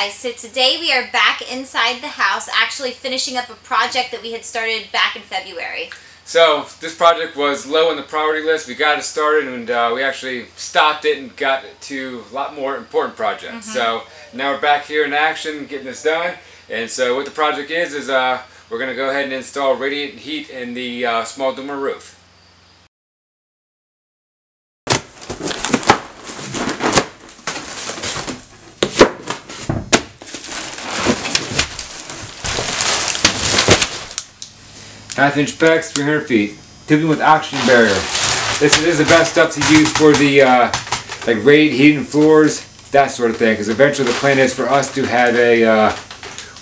guys, so today we are back inside the house actually finishing up a project that we had started back in February. So this project was low on the priority list. We got it started and we actually stopped it and got to a lot more important projects. So now we're back here in action getting this done. And so what the project is we're going to go ahead and install radiant heat in the small dormer roof. Half-inch PEX, 300 feet. Tubing with oxygen barrier. This is the best stuff to use for the like radiant heating floors, that sort of thing. Because eventually the plan is for us to have a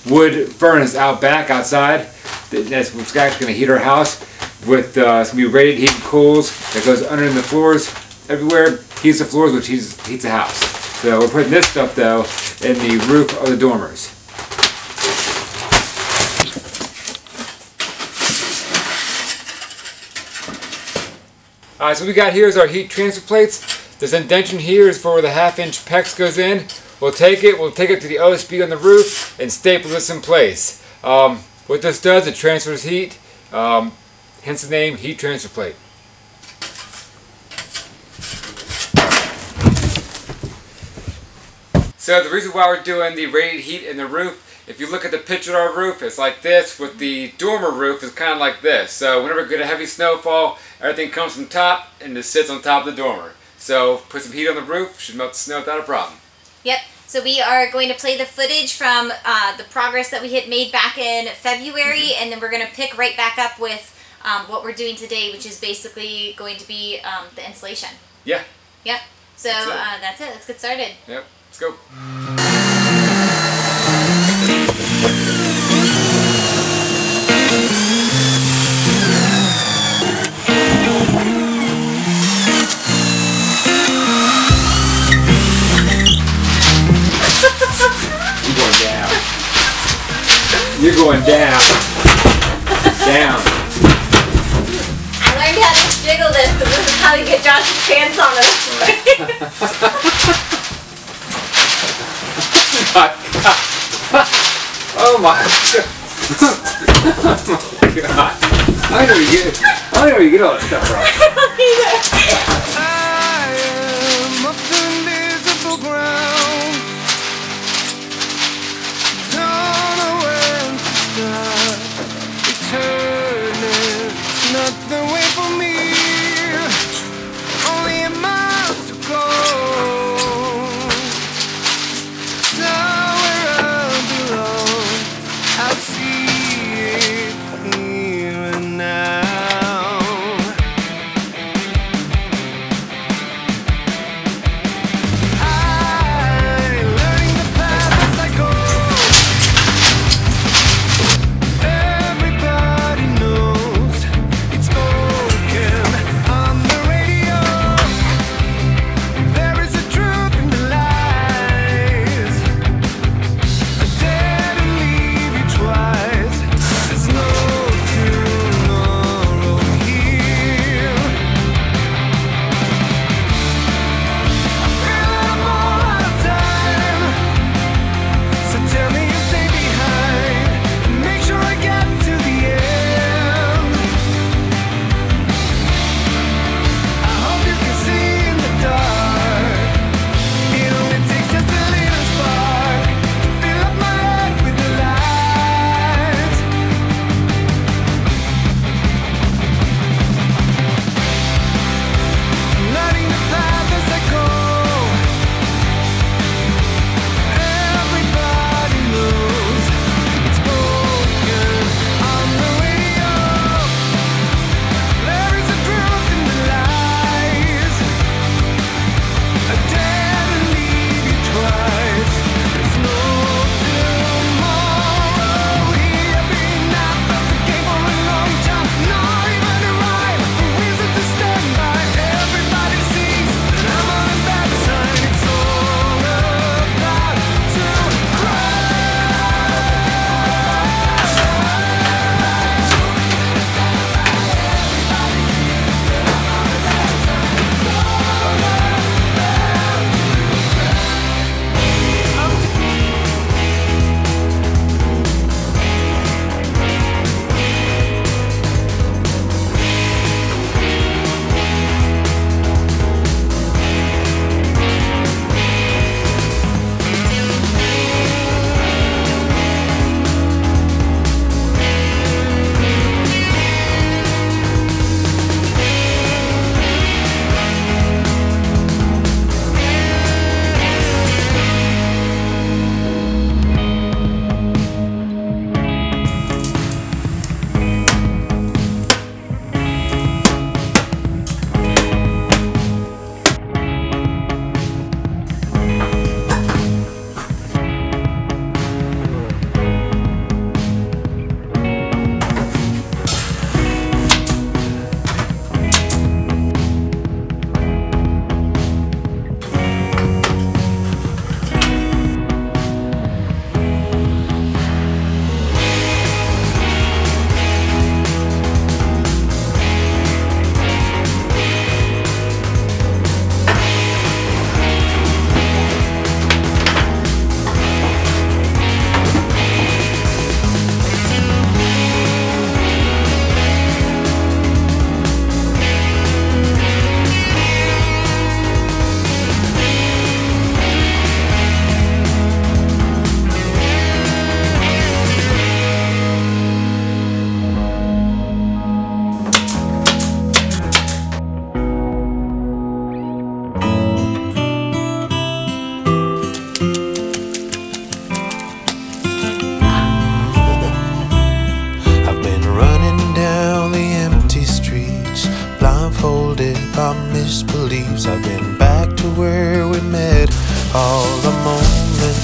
wood furnace out back, outside. That's what's actually going to heat our house. With it's going to be radiant heating coals that goes under in the floors everywhere. Heats the floors, which heats the house. So we're putting this stuff though in the roof of the dormers. Alright, so what we got here is our heat transfer plates. This indentation here is for where the half-inch PEX goes in. We'll take it to the OSB on the roof and staple this in place. What this does, it transfers heat, hence the name heat transfer plate. So the reason why we're doing the radiant heat in the roof, if you look at the picture of our roof, it's like this. With the dormer roof, it's kind of like this. So whenever we get a heavy snowfall, everything comes from top and just sits on top of the dormer. So put some heat on the roof, should melt the snow without a problem. Yep, so we are going to play the footage from the progress that we had made back in February, and then we're going to pick right back up with what we're doing today, which is basically going to be the installation. Yeah. Yep, so that's it. Let's get started. Yep, let's go. You're going down. Down. I learned how to jiggle this, but this is how to get Josh's pants on it. Oh my god. Oh my god. I know you get all that stuff from. I am up to invisible ground. Don't know when to start. Returning's not the way for me. Only a mile to go. Somewhere I belong. I'll see it here and now.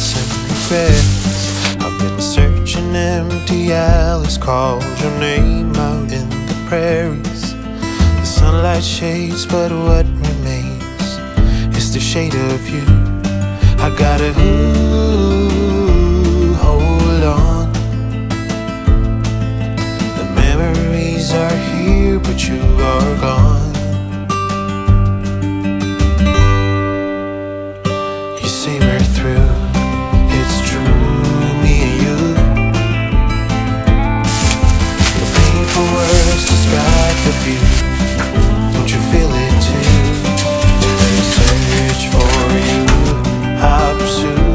regrets and regrets. I've been searching empty alleys, called your name out in the prairies. The sunlight shades, but what remains is the shade of you. I gotta hold on. The memories are here, but you are gone. You say we're through, it's true, me and you. The painful words describe the view. Don't you feel it too? I search for you, I'll pursue.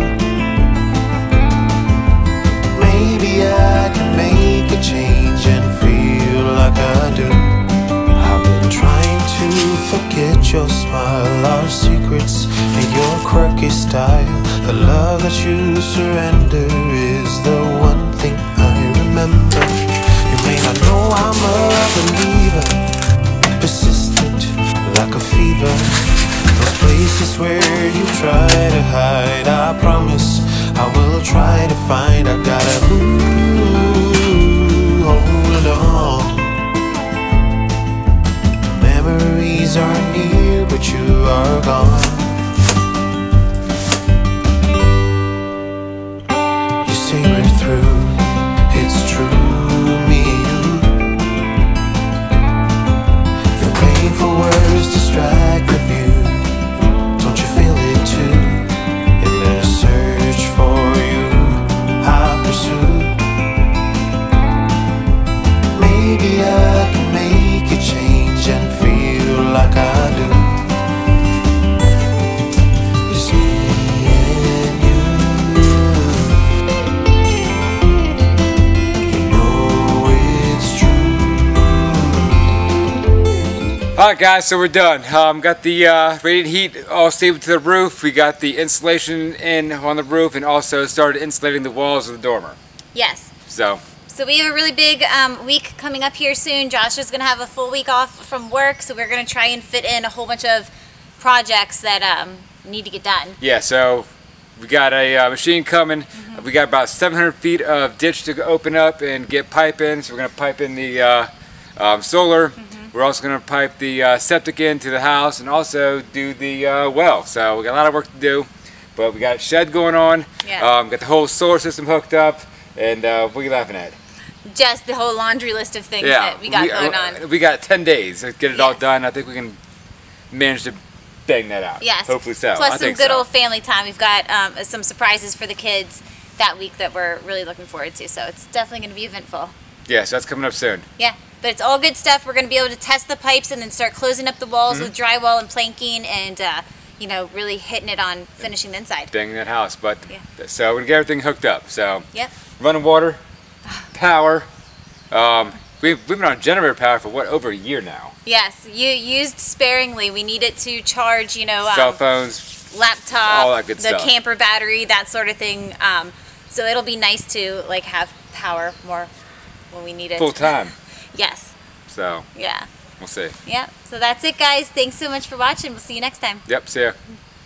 Maybe I can make a change and feel like I do. I've been trying to forget your smile, our secrets and your quirky style. The love that you surrender is the one thing I remember. You may not know I'm a believer, persistent like a fever. Those places where you try to hide, I promise I will try to find. I gotta hold on. Memories are near, but you are gone. You say we're through, it's true, me and you. Your painful words distract the view. Don't you feel it too? In the search for you, I'll pursue. Maybe I can make a change and feel like I do. It's me and you. You know it's true. Alright guys, so we're done. Got the radiant heat all stable to the roof. We got the insulation in on the roof and also started insulating the walls of the dormer. Yes. So We have a really big week coming up here soon. Josh is going to have a full week off from work, so we're going to try and fit in a whole bunch of projects that need to get done. yeah, so we got a machine coming. We got about 700 feet of ditch to open up and get pipe in. So we're going to pipe in the solar. We're also going to pipe the septic into the house and also do the well. So we got a lot of work to do, but we got a shed going on. Yeah. Got the whole solar system hooked up, and what are you laughing at? Just the whole laundry list of things that we got going on. We got 10 days to get it all Yes. done. I think we can manage to bang that out. Yes. Hopefully so. Plus I some think good so. old family time. We've got some surprises for the kids that week that we're really looking forward to. So it's definitely going to be eventful. Yeah, so that's coming up soon. Yeah, but it's all good stuff. We're going to be able to test the pipes and then start closing up the walls with drywall and planking and, you know, really hitting it on finishing the inside. Banging that house. But Yeah. so we're gonna get everything hooked up. So Yep. running water, power. We've been on generator power for what, over a year now. Yes, you used sparingly. We need it to charge, you know, Cell phones, laptop, all that good the stuff. camper battery, that sort of thing. So it'll be nice to like have power more when we need it. full time. Yes. So Yeah. we'll see. Yep. So that's it, guys. Thanks so much for watching. We'll see you next time. Yep, see ya.